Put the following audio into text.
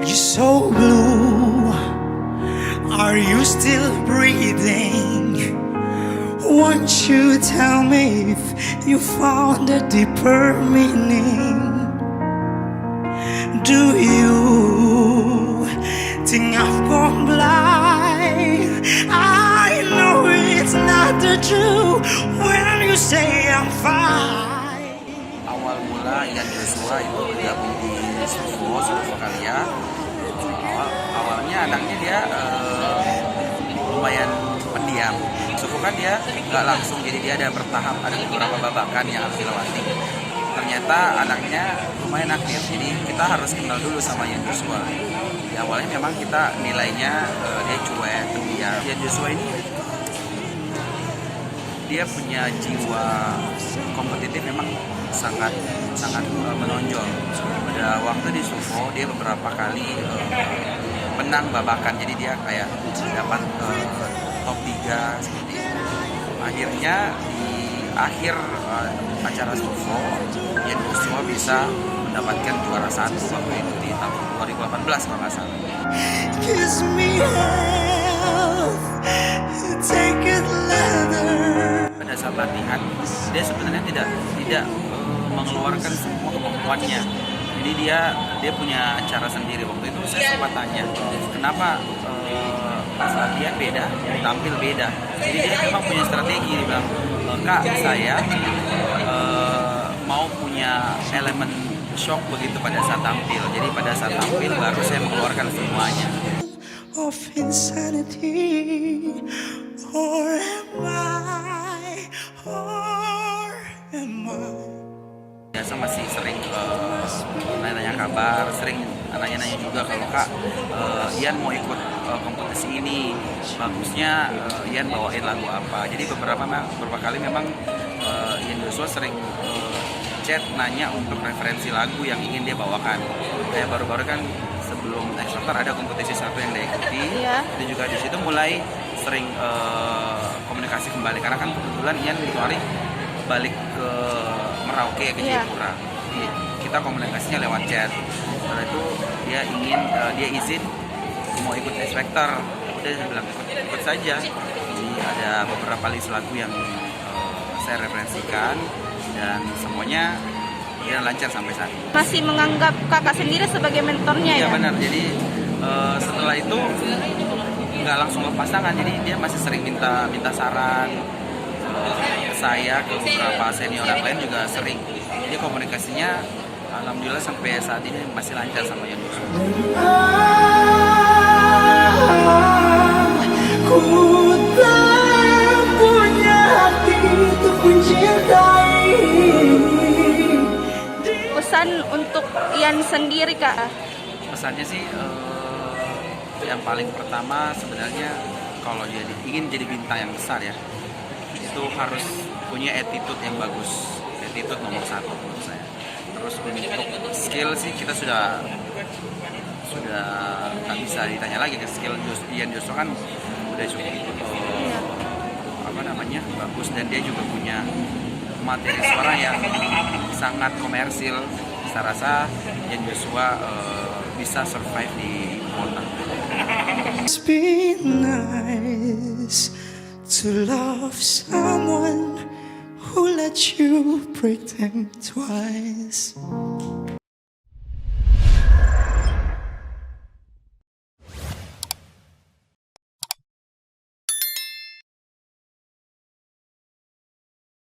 You're so blue, are you still breathing? Won't you tell me if you found a deeper meaning? Do you think I've gone blind? I know it's not the truth when you say I'm fine. Awal mula Ian Joshua itu bergabung di Suvo Kalia. Awalnya anaknya dia lumayan pendiam. Suvo kan dia nggak langsung, jadi dia ada bertahap, ada beberapa babakan yang harus dilewati. Ternyata anaknya lumayan aktif, jadi kita harus kenal dulu sama Ian Joshua. Di awalnya memang kita nilainya dia cuek, pendiam. Ian Joshua ini dia punya jiwa kompetitif, memang sangat menonjol. Pada waktu di Suvo dia beberapa kali menang babakan, jadi dia kayak dapat top 3 seperti itu. Akhirnya di akhir acara Suvo, Ian Joshua bisa mendapatkan juara 1 waktu itu di tahun 2018 kalau nggak salah. Kiss me half, take it leather. Pada saat latihan dia sebenarnya tidak mengeluarkan semua kemampuannya. Jadi dia punya cara sendiri. Waktu itu saya sempat tanya, kenapa pas latihan beda, tampil beda. Jadi dia memang punya strategi. Dia bilang, Kak, saya mau punya elemen shock begitu pada saat tampil. Jadi pada saat tampil baru saya mengeluarkan semuanya. Of insanity, or am I? Biasa masih sering nanya kabar, sering nanya juga kalau Kak, Ian mau ikut kompetisi ini, bagusnya Ian bawain lagu apa. Jadi beberapa kali memang Ian Joshua sering chat nanya untuk referensi lagu yang ingin dia bawakan. Kayak baru-baru kan sebelum X Factor ada kompetisi satu yang dia ikuti, dia juga di situ mulai sering komunikasi kembali, karena kan kebetulan Ian itu hari balik ke Merauke, ke Jayapura. Jadi kita komunikasinya lewat chat. Setelah itu dia izin mau ikut X Factor. Udah saya bilang ikut saja. Jadi ada beberapa list lagu yang saya referensikan dan semuanya dia lancar sampai saat ini. Masih menganggap kakak sendiri sebagai mentornya ya? Iya benar. Jadi setelah itu nggak langsung lepas tangan. Jadi dia masih sering minta saran. Saya ke beberapa senior yang lain juga sering. Jadi komunikasinya alhamdulillah sampai saat ini masih lancar sama Ian Joshua. Ku tak punya hati untuk mencintai. Pesan untuk Ian sendiri kak? Pesannya sih yang paling pertama sebenarnya kalau ingin jadi bintang yang besar ya, itu harus punya attitude yang bagus. Attitude nomor 1 menurut saya. Terus untuk skill sih kita sudah tak bisa ditanya lagi ke skill Ian Joshua kan udah cukup bagus, dan dia juga punya materi suara yang sangat komersil. Saya rasa Ian Joshua bisa survive di kota. It's been nice to love someone who let you break them twice.